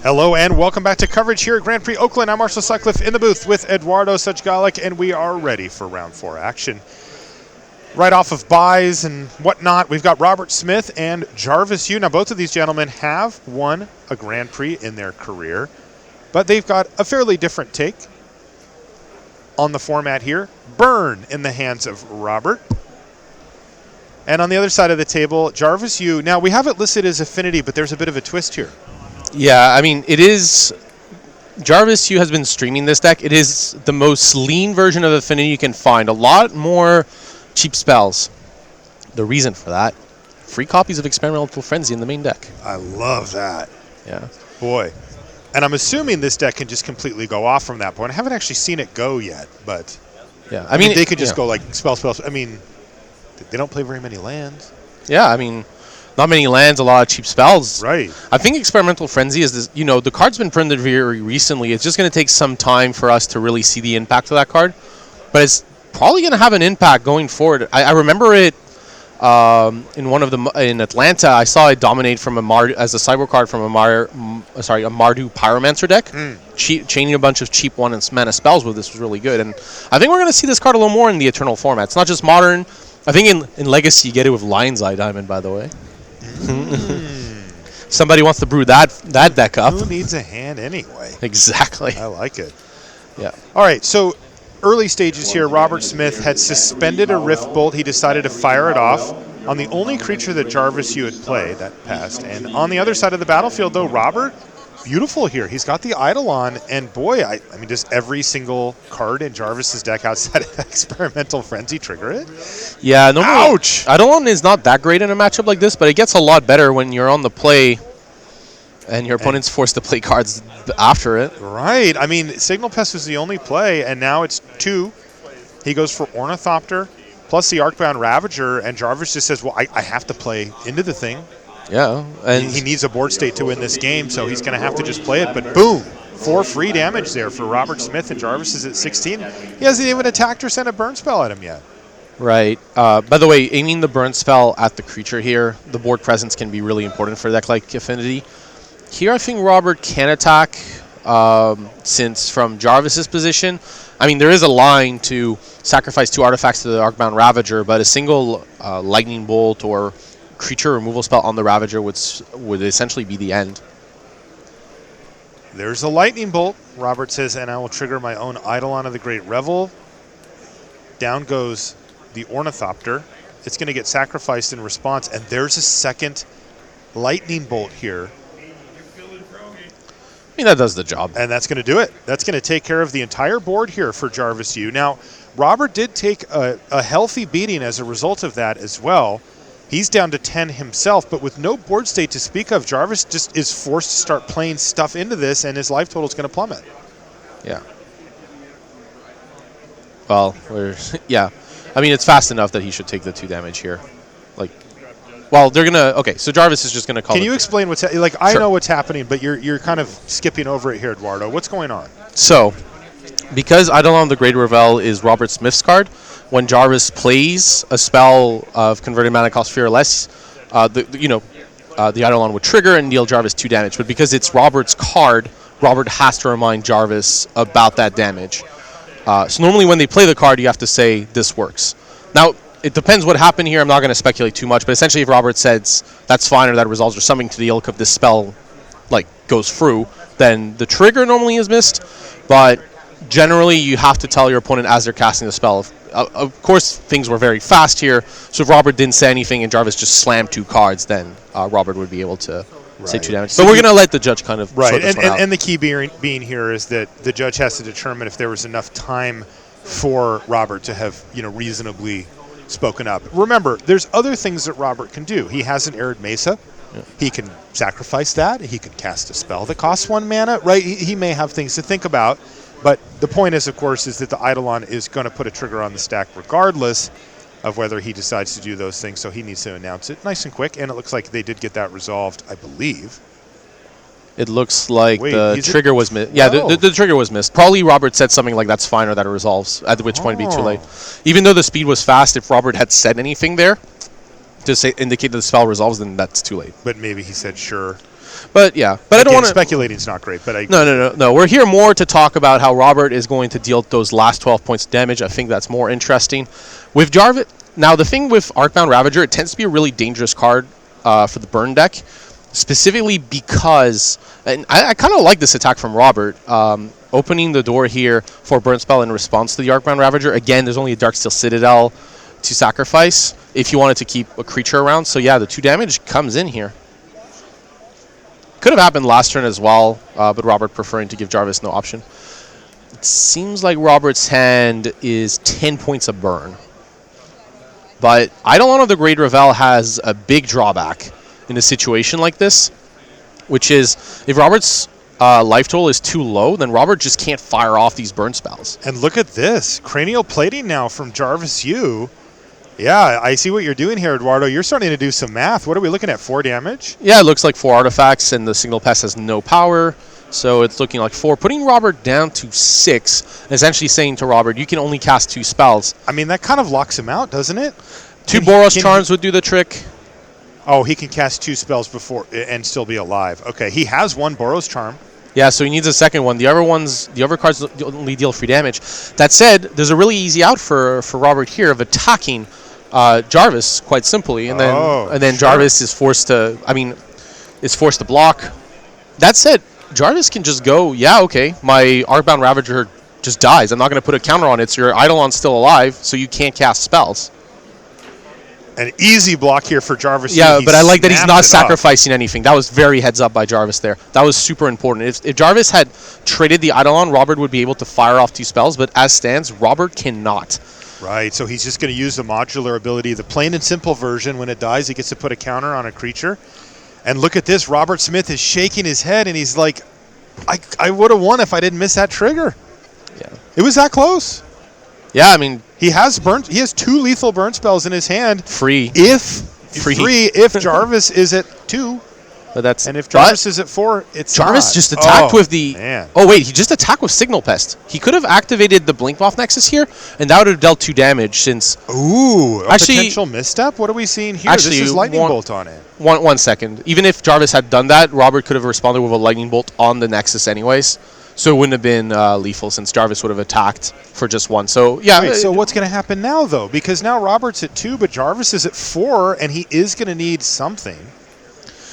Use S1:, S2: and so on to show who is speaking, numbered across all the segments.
S1: Hello and welcome back to coverage here at Grand Prix Oakland. I'm Marshall Sutcliffe in the booth with Eduardo Sajgalik, and we are ready for round 4 action. Right off of buys and whatnot, we've got Robert Smith and Jarvis Yu. Now, both of these gentlemen have won a Grand Prix in their career, but they've got a fairly different take on the format here. Burn in the hands of Robert. And on the other side of the table, Jarvis Yu. Now, we have it listed as Affinity, but there's a bit of a twist here.
S2: Yeah, I mean, it is... Jarvis Yu has been streaming this deck. It is the most lean version of Affinity you can find. A lot more cheap spells. The reason for that, free copies of Experimental Frenzy in the main deck.
S1: I love that.
S2: Yeah.
S1: Boy. And I'm assuming this deck can just completely go off from that point. I haven't actually seen it go yet, but...
S2: Yeah, I mean...
S1: They could just go like spell. I mean, they don't play very many lands.
S2: Yeah, I mean... Not many lands, a lot of cheap spells.
S1: Right.
S2: I think Experimental Frenzy is this, the card's been printed very recently. It's just going to take some time for us to really see the impact of that card. But it's probably going to have an impact going forward. I remember it in Atlanta. I saw it dominate from as a cyber card from a Mardu Pyromancer deck. Chaining a bunch of cheap mana spells with this was really good. And I think we're going to see this card a little more in the Eternal format. It's not just Modern. I think in Legacy you get it with Lion's Eye Diamond, by the way. Somebody wants to brew that deck up.
S1: Who needs a hand anyway?
S2: Exactly.
S1: I like it.
S2: Yeah.
S1: All right, so early stages here, Robert Smith had suspended a Rift Bolt. He decided to fire it off on the only creature that Jarvis Yu had played. That passed. And on the other side of the battlefield, though, Robert, beautiful here. He's got the Eidolon, and boy, I mean, does every single card in Jarvis's deck outside of Experimental Frenzy trigger it?
S2: Yeah,
S1: Ouch!
S2: Eidolon is not that great in a matchup like this, but it gets a lot better when you're on the play and your opponent's forced to play cards after it.
S1: Right. I mean, Signal Pest was the only play, and now it's 2. He goes for Ornithopter plus the Arcbound Ravager, and Jarvis just says, well, I have to play into the thing.
S2: Yeah, and
S1: he needs a board state to win this game, so he's going to have to just play it. But boom, 4 free damage there for Robert Smith, and Jarvis is at 16. He hasn't even attacked or sent a burn spell at him yet.
S2: Right. By the way, aiming the burn spell at the creature here, the board presence can be really important for a deck like Affinity. Here, I think Robert can attack, since from Jarvis's position, I mean, there is a line to sacrifice 2 artifacts to the Arcbound Ravager, but a single Lightning Bolt or creature removal spell on the Ravager would essentially be the end.
S1: There's a Lightning Bolt, Robert says, and I will trigger my own Eidolon of the Great Revel. Down goes the Ornithopter. It's going to get sacrificed in response, and there's a second Lightning Bolt here.
S2: I mean, that does the job.
S1: And that's going to do it. That's going to take care of the entire board here for Jarvis Yu. Now, Robert did take a healthy beating as a result of that as well. He's down to 10 himself, but with no board state to speak of, Jarvis just is forced to start playing stuff into this, and his life total is going to plummet.
S2: Yeah. Well, yeah. I mean, it's fast enough that he should take the 2 damage here. Well, they're gonna. Okay, so Jarvis is just gonna call.
S1: Can you explain what's I know what's happening, but you're kind of skipping over it here, Eduardo. What's going on?
S2: So, because Eidolon the Great Revel is Robert Smith's card, when Jarvis plays a spell of converted mana cost fearless, the Eidolon would trigger and deal Jarvis 2 damage. But because it's Robert's card, Robert has to remind Jarvis about that damage. So normally when they play the card, you have to say this works. Now, it depends what happened here. I'm not going to speculate too much, but essentially if Robert says that's fine or that resolves or something to the ilk of this spell goes through, then the trigger normally is missed. But generally you have to tell your opponent as they're casting the spell. Of course, things were very fast here, so if Robert didn't say anything and Jarvis just slammed 2 cards, then Robert would be able to say 2 damage. So we're going to let the judge kind of sort this one out.
S1: And the key being here is that the judge has to determine if there was enough time for Robert to have reasonably spoken up. Remember, there's other things that Robert can do. He has an Arid Mesa. Yeah. He can sacrifice that. He can cast a spell that costs 1 mana, right? He may have things to think about, but the point is, of course, is that the Eidolon is going to put a trigger on the stack regardless of whether he decides to do those things, so he needs to announce it nice and quick, and it looks like they did get that resolved, I believe.
S2: It looks like the trigger was missed. Yeah, the trigger was missed. Probably Robert said something like that's fine or that it resolves, at which point it'd be too late. Even though the speed was fast, if Robert had said anything there to indicate that the spell resolves, then that's too late.
S1: But maybe he said sure.
S2: But yeah, but I don't want to.
S1: Speculating's not great, but
S2: No. We're here more to talk about how Robert is going to deal those last 12 points of damage. I think that's more interesting. With Jarvis, now the thing with Arcbound Ravager, it tends to be a really dangerous card for the burn deck, specifically because, and I kind of like this attack from Robert, opening the door here for burn spell in response to the Arcbound Ravager. Again, there's only a Darksteel Citadel to sacrifice if you wanted to keep a creature around. So yeah, the 2 damage comes in here. Could have happened last turn as well, but Robert preferring to give Jarvis no option. It seems like Robert's hand is 10 points of burn. But Eidolon of the Great Revel has a big drawback in a situation like this, which is if Robert's life total is too low, then Robert just can't fire off these burn spells.
S1: And look at this. Cranial Plating now from Jarvis Yu. Yeah, I see what you're doing here, Eduardo. You're starting to do some math. What are we looking at, 4 damage?
S2: Yeah, it looks like 4 artifacts, and the Signal Pest has no power, so it's looking like 4. Putting Robert down to 6, and essentially saying to Robert, you can only cast 2 spells.
S1: I mean, that kind of locks him out, doesn't it?
S2: 2 Boros Charms would do the trick.
S1: Oh, he can cast 2 spells before and still be alive. Okay, he has 1 Boros Charm.
S2: Yeah, so he needs a second one. The other cards only deal 3 damage. That said, there's a really easy out for Robert here of attacking Jarvis quite simply, and then
S1: sure.
S2: Jarvis is forced to block. That said, Jarvis can just go, yeah, okay, my Arcbound Ravager just dies. I'm not going to put a counter on it, so your Eidolon's still alive, so you can't cast spells.
S1: An easy block here for Jarvis.
S2: Yeah, but I like that he's not sacrificing anything. That was very heads up by Jarvis there. That was super important. If Jarvis had traded the Eidolon, Robert would be able to fire off 2 spells, but as stands, Robert cannot.
S1: Right, so he's just going to use the modular ability, the plain and simple version. When it dies, he gets to put a counter on a creature. And look at this. Robert Smith is shaking his head, and he's like, I would have won if I didn't miss that trigger.
S2: Yeah.
S1: It was that close.
S2: Yeah, I mean,
S1: he has 2 lethal burn spells in his hand.
S2: Free.
S1: If Jarvis is at 2.
S2: But
S1: if Jarvis is at 4, it's
S2: Jarvis
S1: not.
S2: just attacked with the...
S1: Man.
S2: Oh, wait, he just attacked with Signal Pest. He could have activated the Blinkmoth Nexus here, and that would have dealt 2 damage since...
S1: Ooh, a potential misstep? What are we seeing here?
S2: Actually,
S1: this is Lightning Bolt on it.
S2: One second. Even if Jarvis had done that, Robert could have responded with a Lightning Bolt on the Nexus anyways. So it wouldn't have been lethal since Jarvis would have attacked for just 1. So, yeah.
S1: Wait, so what's going to happen now, though? Because now Robert's at 2, but Jarvis is at 4, and he is going to need something.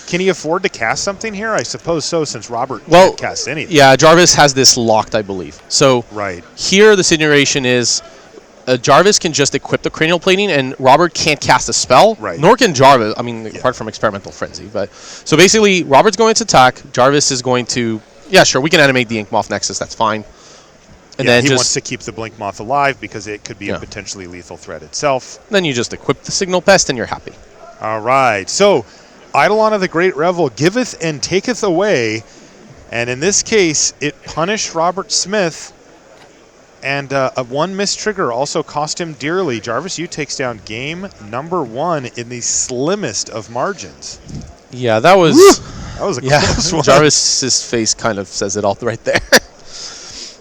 S1: Can he afford to cast something here? I suppose so, since Robert can't cast anything.
S2: Yeah, Jarvis has this locked, I believe. So here the situation is Jarvis can just equip the Cranial Plating, and Robert can't cast a spell.
S1: Right.
S2: Nor can Jarvis, apart from Experimental Frenzy. So basically, Robert's going to attack. Jarvis is going to... Yeah, sure, we can animate the Inkmoth Nexus. That's fine.
S1: And then he wants to keep the Blinkmoth alive because it could be a potentially lethal threat itself.
S2: Then you just equip the Signal Pest and you're happy.
S1: All right. So, Eidolon of the Great Revel giveth and taketh away. And in this case, it punished Robert Smith. And a 1 missed trigger also cost him dearly. Jarvis Yu takes down game number 1 in the slimmest of margins.
S2: Yeah, that was...
S1: That was a close one.
S2: Jarvis's face kind of says it all right there.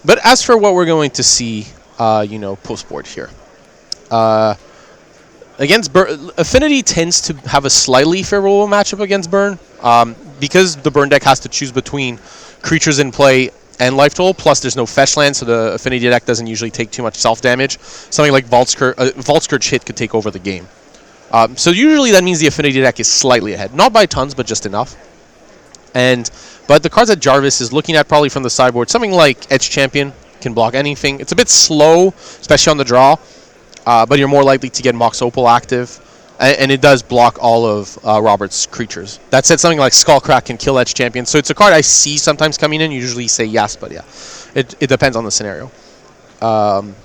S2: But as for what we're going to see, post-board here. Against Burn, Affinity tends to have a slightly favorable matchup against Burn. Because the Burn deck has to choose between creatures in play and life total, plus there's no fetch land, so the Affinity deck doesn't usually take too much self-damage. Something like Vault Scourge hit could take over the game. So usually that means the Affinity deck is slightly ahead. Not by tons, but just enough. But the cards that Jarvis is looking at probably from the sideboard, something like Edge Champion can block anything. It's a bit slow, especially on the draw, but you're more likely to get Mox Opal active, and it does block all of Robert's creatures. That said, something like Skullcrack can kill Edge Champion, so it's a card I see sometimes coming in. Usually say yes, but yeah, it depends on the scenario. So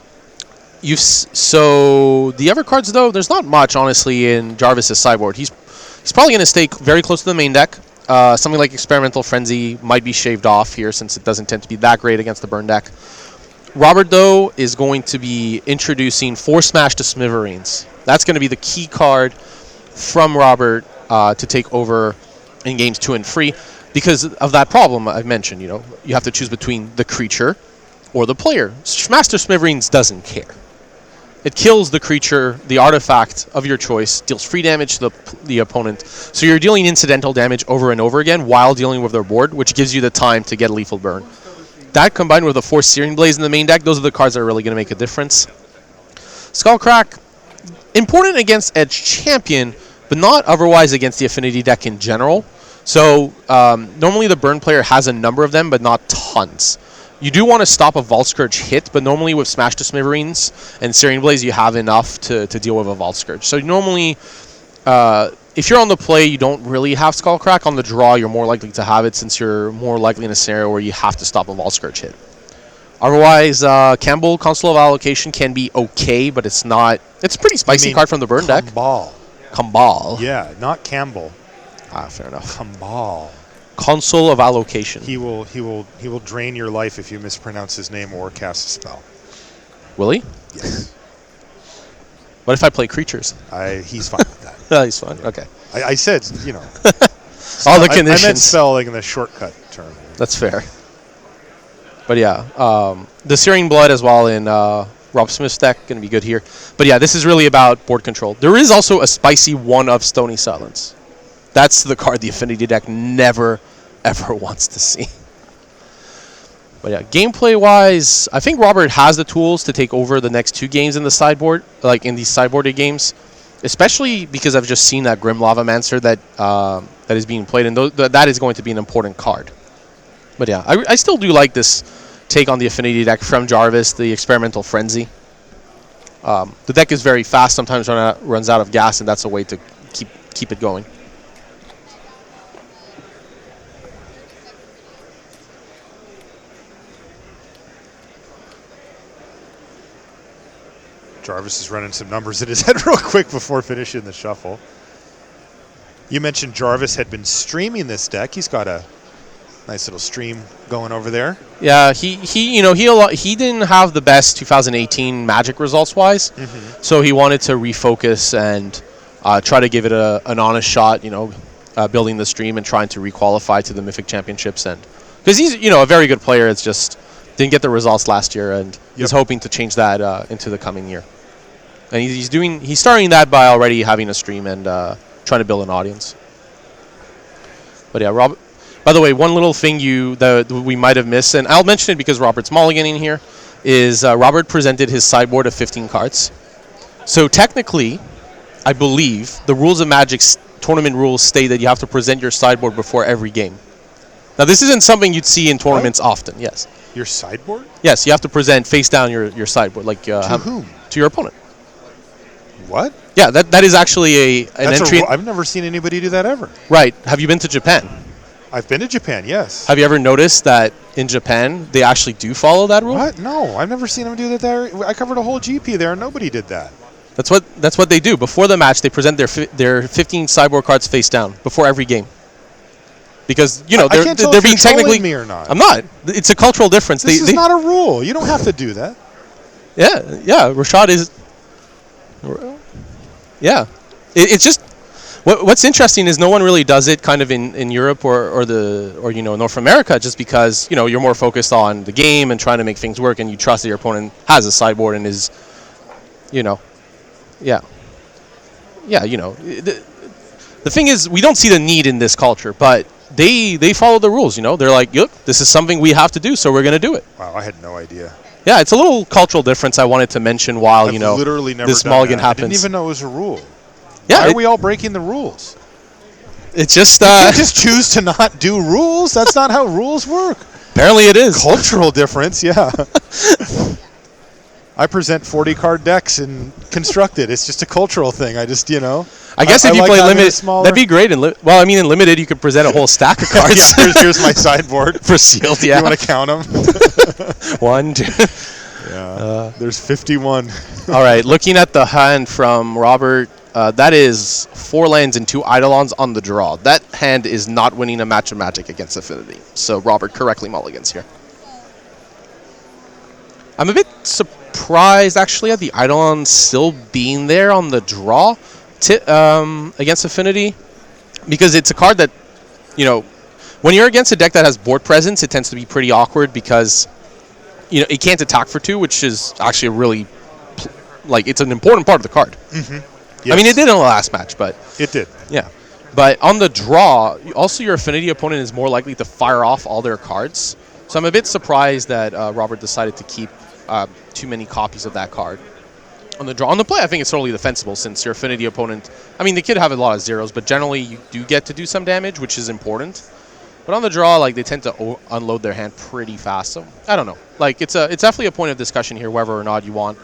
S2: the other cards, though, there's not much, honestly, in Jarvis's sideboard. He's probably going to stay very close to the main deck. Something like Experimental Frenzy might be shaved off here since it doesn't tend to be that great against the burn deck. Robert, though, is going to be introducing Force Smash to Smithereens. That's going to be the key card from Robert to take over in games 2 and 3 because of that problem I've mentioned. You have to choose between the creature or the player. Smash to Smithereens doesn't care. It kills the creature, the artifact of your choice, deals free damage to the opponent. So you're dealing incidental damage over and over again while dealing with their board, which gives you the time to get Lethal Burn. That combined with the 4 Searing Blaze in the main deck, those are the cards that are really going to make a difference. Skullcrack, important against Edge Champion, but not otherwise against the Affinity deck in general. So normally the Burn player has a number of them, but not tons. You do want to stop a Vault Scourge hit, but normally with Smash to Smithereens and Searing Blaze, you have enough to deal with a Vault Scourge. So normally, if you're on the play, you don't really have Skullcrack. On the draw, you're more likely to have it since you're more likely in a scenario where you have to stop a Vault Scourge hit. Otherwise, Campbell, Console of Allocation can be okay, but it's not. It's a pretty spicy card from the Burn deck. Kambal.
S1: Yeah, not Campbell.
S2: Ah, fair enough.
S1: Kambal.
S2: Console of Allocation.
S1: He will drain your life if you mispronounce his name or cast a spell.
S2: Will he?
S1: Yes.
S2: What if I play creatures?
S1: He's fine with that.
S2: He's fine. Okay.
S1: I said,
S2: All the conditions.
S1: I meant spelling in the shortcut term.
S2: That's fair. But yeah, the Searing Blood as well in Rob Smith's deck, going to be good here. But yeah, this is really about board control. There is also a spicy one of Stony Silence. That's the card the Affinity deck never, ever wants to see. But yeah, gameplay-wise, I think Robert has the tools to take over the next 2 games in the sideboard, like in these sideboarded games, especially because I've just seen that Grim Lavamancer that is being played, and that is going to be an important card. But yeah, I still do like this take on the Affinity deck from Jarvis, the Experimental Frenzy. The deck is very fast, sometimes runs out of gas, and that's a way to keep it going.
S1: Jarvis is running some numbers in his head real quick before finishing the shuffle. You mentioned Jarvis had been streaming this deck. He's got a nice little stream going over there.
S2: Yeah, he didn't have the best 2018 Magic results wise, so he wanted to refocus and try to give it an honest shot. Building the stream and trying to requalify to the Mythic Championships, and because he's a very good player, it's just didn't get the results last year, and he's hoping to change that into the coming year. And he's starting that by already having a stream and trying to build an audience. But yeah, Rob. By the way, one little thing that we might have missed, and I'll mention it because Robert's mulliganing here, is Robert presented his sideboard of 15 cards. So technically, I believe the rules of Magic's tournament rules state that you have to present your sideboard before every game. Now, this isn't something you'd see in tournaments often. Yes.
S1: Your sideboard?
S2: Yes, you have to present face down your sideboard, like
S1: to whom?
S2: To your opponent.
S1: What?
S2: Yeah, that is actually an entry.
S1: I've never seen anybody do that ever.
S2: Right. Have you been to Japan?
S1: I've been to Japan, yes.
S2: Have you ever noticed that in Japan they actually do follow that rule?
S1: What? No, I've never seen them do that there. I covered a whole GP there and nobody did that.
S2: That's what they do. Before the match, they present their 15 sideboard cards face down before every game. Because they're being technically
S1: me or not.
S2: I'm not. It's a cultural difference.
S1: This is not a rule. You don't have to do that.
S2: Yeah. Rashad is. Yeah, it's just what's interesting is no one really does it kind of in Europe or North America, just because you're more focused on the game and trying to make things work, and you trust that your opponent has a sideboard and is, The thing is, we don't see the need in this culture, but they follow the rules. They're like, yep, this is something we have to do, so we're going to do it.
S1: Wow, I had no idea.
S2: Yeah, it's a little cultural difference I wanted to mention while,
S1: literally never
S2: this mulligan happens.
S1: I didn't even know it was a rule.
S2: Yeah,
S1: why are we all breaking the rules?
S2: It's just
S1: you can't just choose to not do rules. That's not how rules work.
S2: Apparently it is.
S1: Cultural difference, yeah. I present 40-card decks and construct it. It's just a cultural thing. I just,
S2: I guess if you play limited, that'd be great. In limited, you could present a whole stack of cards.
S1: Here's my sideboard
S2: for sealed. Yeah,
S1: you want to count them?
S2: 1, 2.
S1: Yeah, there's 51.
S2: All right, looking at the hand from Robert, that is 4 lands and 2 Eidolons on the draw. That hand is not winning a match of Magic against Affinity. So Robert correctly mulligans here. I'm a bit surprised, actually, at the Eidolon still being there on the draw against Affinity, because it's a card that, when you're against a deck that has board presence, it tends to be pretty awkward because, it can't attack for 2, which is actually a really like it's an important part of the card.
S1: Yes.
S2: I mean, it did in the last match, but
S1: It did.
S2: yeah. But on the draw, also your affinity opponent is more likely to fire off all their cards. So I'm a bit surprised that Robert decided to keep too many copies of that card. On the draw, on the play, I think it's totally defensible since your affinity opponent, I mean, they could have a lot of zeros, but generally you do get to do some damage, which is important. But on the draw, like, they tend to unload their hand pretty fast. So I don't know. Like, it's definitely a point of discussion here whether or not you want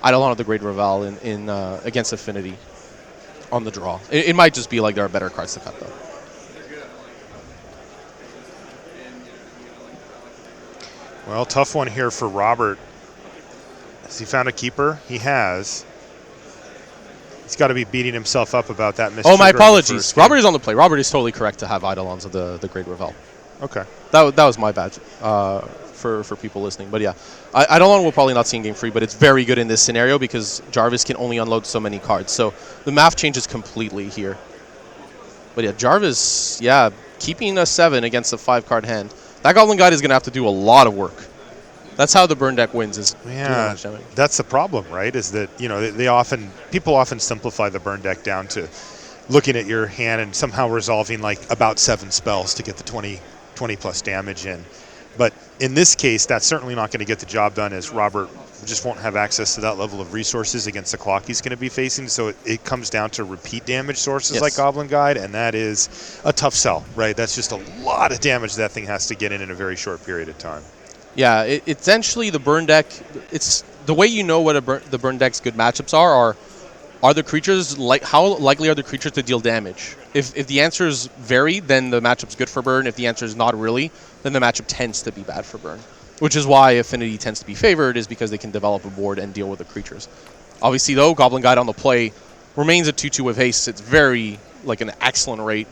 S2: Eidolon of the Great Revel in against affinity on the draw. It might just be like there are better cards to cut, though.
S1: Well, tough one here for Robert. Has he found a keeper? He has. He's got to be beating himself up about that mistake.
S2: Oh, my apologies. Robert is on the play. Robert is totally correct to have Eidolons of the Great Revel.
S1: Okay.
S2: That was my bad for people listening. But yeah, Eidolon will probably not see in game 3, but it's very good in this scenario because Jarvis can only unload so many cards. So the math changes completely here. But yeah, Jarvis, yeah, keeping a 7 against a 5-card hand. That Goblin Guide is going to have to do a lot of work. That's how the burn deck wins. Is
S1: yeah, that's the problem, right? Is that people often simplify the burn deck down to looking at your hand and somehow resolving like about 7 spells to get the 20 plus damage in. But in this case, that's certainly not going to get the job done, as Robert just won't have access to that level of resources against the clock he's going to be facing. So it comes down to repeat damage sources like Goblin Guide, and that is a tough sell, right? That's just a lot of damage that thing has to get in a very short period of time.
S2: Yeah, essentially the burn deck, it's the way you know what the burn deck's good matchups are the creatures, how likely are the creatures to deal damage? If the answers vary, then the matchup's good for burn. If the answer is not really, then the matchup tends to be bad for burn. Which is why affinity tends to be favored, is because they can develop a board and deal with the creatures. Obviously though, Goblin Guide on the play remains a 2/2 with haste. It's very, like, an excellent rate.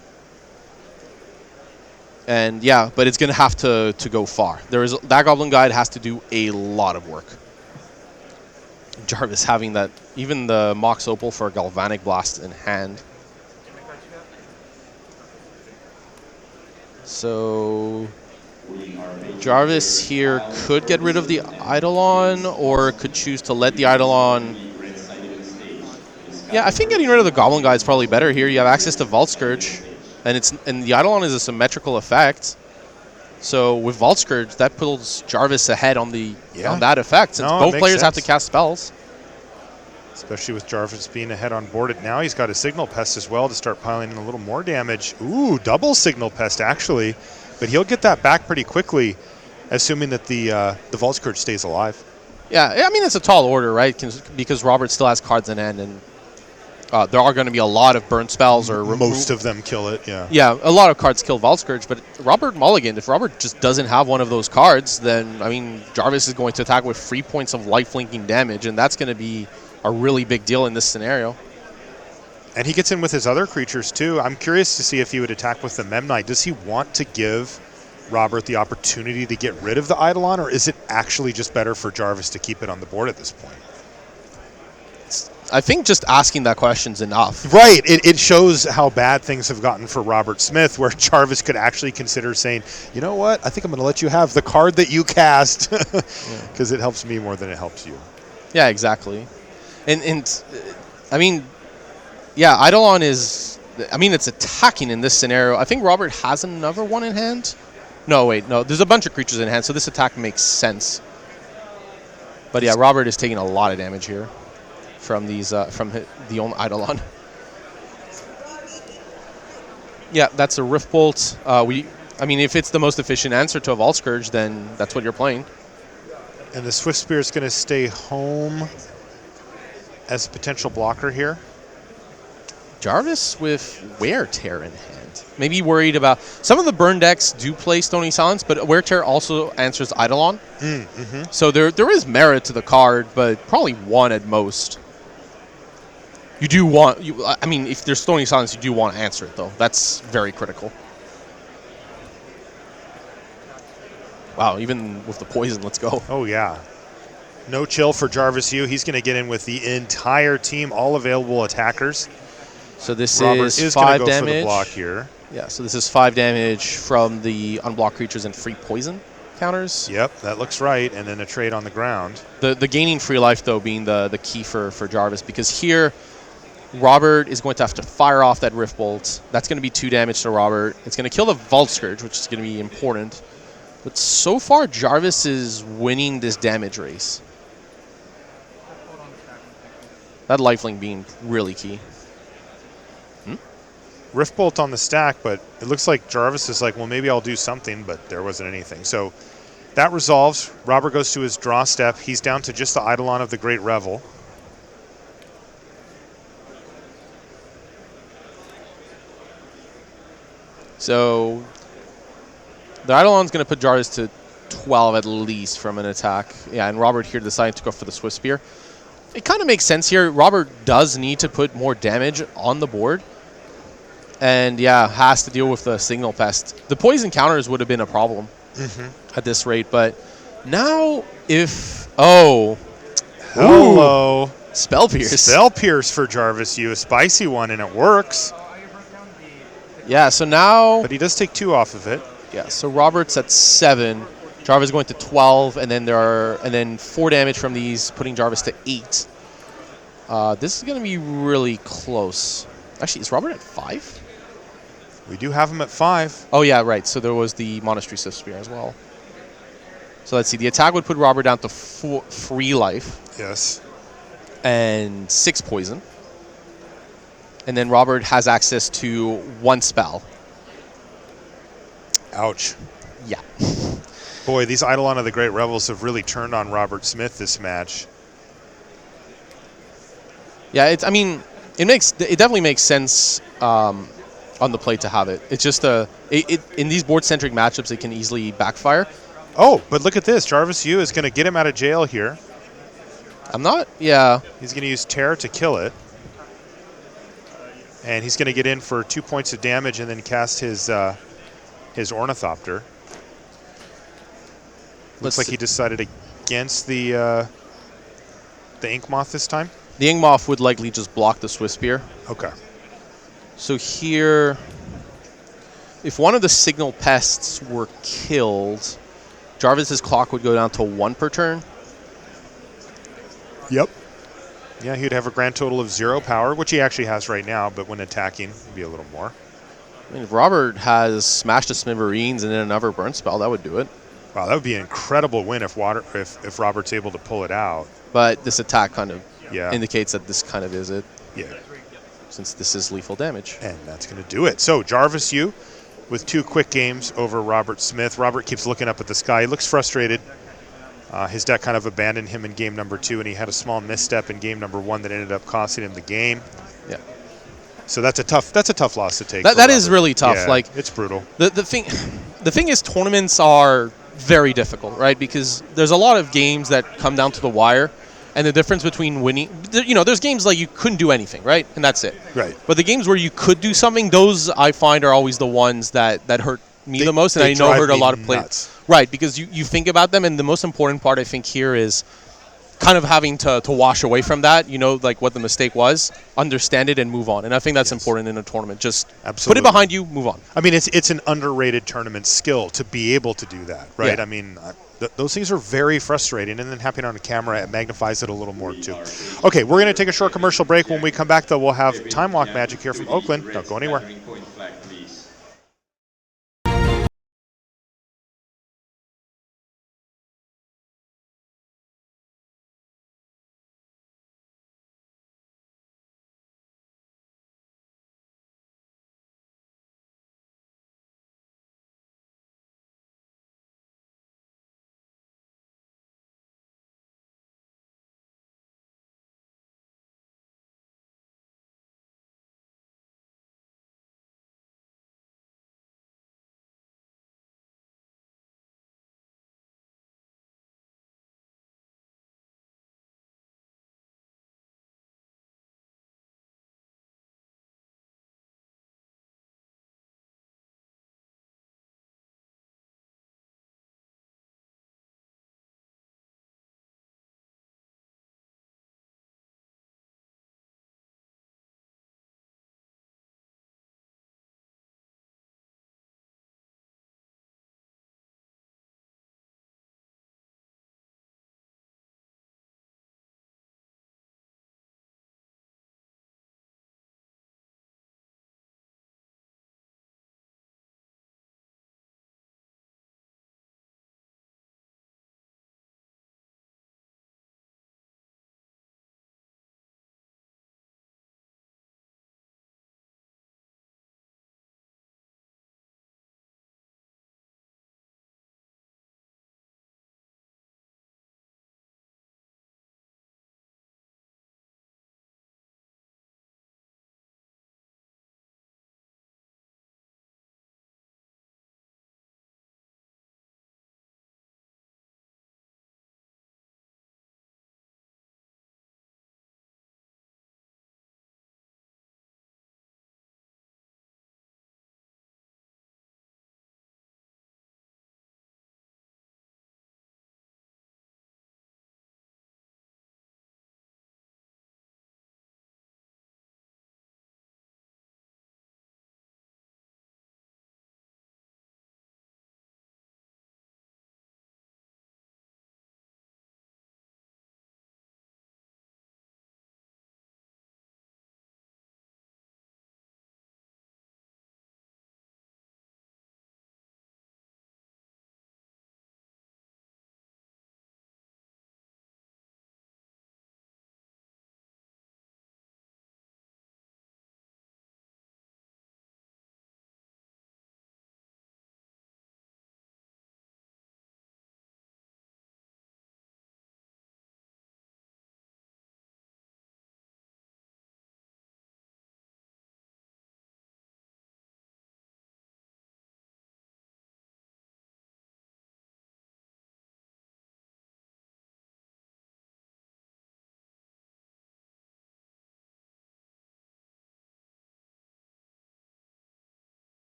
S2: And yeah, but it's going to have to go far. That Goblin Guide has to do a lot of work. Jarvis having that, even the Mox Opal for a Galvanic Blast in hand. So Jarvis here could get rid of the Eidolon, or could choose to let the Eidolon. Yeah, I think getting rid of the Goblin Guide is probably better here. You have access to Vault Scourge. And the Eidolon is a symmetrical effect. So with Vault Scourge, that pulls Jarvis ahead on that effect, since both players have to cast spells.
S1: Especially with Jarvis being ahead on board. Now he's got a Signal Pest as well to start piling in a little more damage. Ooh, double Signal Pest actually. But he'll get that back pretty quickly, assuming that the Vault Scourge stays alive.
S2: Yeah, I mean, it's a tall order, right? Because Robert still has cards in hand, and there are going to be a lot of burn spells, or
S1: most of them kill it.
S2: Yeah, a lot of cards kill Vault Scourge, but Robert mulligan. If Robert just doesn't have one of those cards, then I mean, Jarvis is going to attack with 3 points of life-linking damage, and that's going to be a really big deal in this scenario.
S1: And he gets in with his other creatures too. I'm curious to see if he would attack with the Memnite. Does he want to give Robert the opportunity to get rid of the Eidolon, or is it actually just better for Jarvis to keep it on the board at this point?
S2: I think just asking that question's enough.
S1: Right. It shows how bad things have gotten for Robert Smith, where Jarvis could actually consider saying, you know what, I think I'm going to let you have the card that you cast, because it helps me more than it helps you.
S2: Yeah, exactly. And I mean, yeah, Eidolon is, I mean, it's attacking in this scenario. I think Robert has another one in hand. No, wait, no, there's a bunch of creatures in hand, so this attack makes sense. But yeah, Robert is taking a lot of damage here from these from the own Eidolon. Yeah, that's a Rift Bolt. I mean, if it's the most efficient answer to a Vault Scourge, then that's what you're playing.
S1: And the Swift Spear is going to stay home as a potential blocker here.
S2: Jarvis with Wear Tear in hand. Maybe worried about, some of the burn decks do play Stony Silence, but Wear Tear also answers Eidolon. So there is merit to the card, but probably one at most. You do want, I mean, if there's Stony Silence, you do want to answer it, though. That's very critical. Wow, even with the poison, let's go.
S1: Oh, yeah. No chill for Jarvis Yu. He's going to get in with the entire team, all available attackers.
S2: So this
S1: Robert
S2: is
S1: going to
S2: 5
S1: go
S2: damage.
S1: for the block here.
S2: Yeah, so this is 5 damage from the unblocked creatures and free poison. counters.
S1: Yep, that looks right. And then a trade on the ground.
S2: The gaining free life, though, being the key for Jarvis, because here Robert is going to have to fire off that Rift Bolt. That's going to be 2 damage to Robert. It's going to kill the Vault Scourge, which is going to be important. But so far, Jarvis is winning this damage race. That lifelink being really key.
S1: Rift Bolt on the stack, but it looks like Jarvis is like, well, maybe I'll do something, but there wasn't anything. So that resolves. Robert goes to his draw step. He's down to just the Eidolon of the Great Revel.
S2: So the Eidolon's going to put Jarvis to 12 at least from an attack. Yeah, and Robert here decided to go for the Swift Spear. It kind of makes sense here. Robert does need to put more damage on the board. And, yeah, has to deal with the Signal Pest. The poison counters would have been a problem at this rate. But now if... Oh.
S1: Hello.
S2: Ooh. Spell Pierce.
S1: Spell Pierce for Jarvis U. A spicy one, and it works.
S2: Yeah, so now...
S1: But he does take 2 off of it.
S2: Yeah, so Robert's at 7. Jarvis going to 12, and then 4 damage from these, putting Jarvis to 8. This is going to be really close. Actually, is Robert at 5?
S1: We do have him at 5.
S2: Oh, yeah, right. So there was the Monastery Swift Spear as well. So let's see. The attack would put Robert down to 4 free life.
S1: Yes.
S2: And 6 poison. And then Robert has access to 1 spell.
S1: Ouch.
S2: Yeah.
S1: Boy, these Eidolon of the Great Revels have really turned on Robert Smith this match.
S2: Yeah, it definitely makes sense on the plate to have it. It's just in these board-centric matchups, it can easily backfire.
S1: Oh, but look at this. Jarvis U is going to get him out of jail here.
S2: Yeah.
S1: He's going to use Terror to kill it. And he's going to get in for 2 points of damage and then cast his Ornithopter. Looks like he decided against the Ink Moth this time.
S2: The Ink Moth would likely just block the Swift Spear.
S1: Okay.
S2: So here, if one of the Signal Pests were killed, Jarvis's clock would go down to 1 per turn.
S1: Yep. Yeah, he'd have a grand total of 0 power, which he actually has right now, but when attacking, it'd be a little more.
S2: I mean, if Robert has Smash the Smithereens and then another burn spell, that would do it.
S1: Wow, that would be an incredible win if Robert's able to pull it out.
S2: But this attack kind of
S1: Yeah.
S2: indicates that this kind of is it.
S1: Yeah.
S2: Since this is lethal damage.
S1: And that's going to do it. So Jarvis U with 2 quick games over Robert Smith. Robert keeps looking up at the sky. He looks frustrated. His deck kind of abandoned him in game number 2, and he had a small misstep in game number 1 that ended up costing him the game.
S2: Yeah.
S1: So that's a tough loss to take.
S2: That is really tough.
S1: Yeah,
S2: like
S1: it's brutal.
S2: The thing is, tournaments are very difficult, right? Because there's a lot of games that come down to the wire, and the difference between winning, there's games like you couldn't do anything, right? And that's it.
S1: Right.
S2: But the games where you could do something, those I find are always the ones that hurt me the most, and I know hurt a lot of players. Right, because you think about them, and the most important part I think here is kind of having to wash away from that, like what the mistake was, understand it, and move on. And I think that's important in a tournament. Just put it behind you, move on.
S1: I mean, it's an underrated tournament skill to be able to do that, right?
S2: Yeah.
S1: I mean, those things are very frustrating, and then happening on a camera, it magnifies it a little more, too. Okay, we're going to take a short commercial break. When we come back, though, we'll have Time Walk Magic here from Oakland. Don't go anywhere.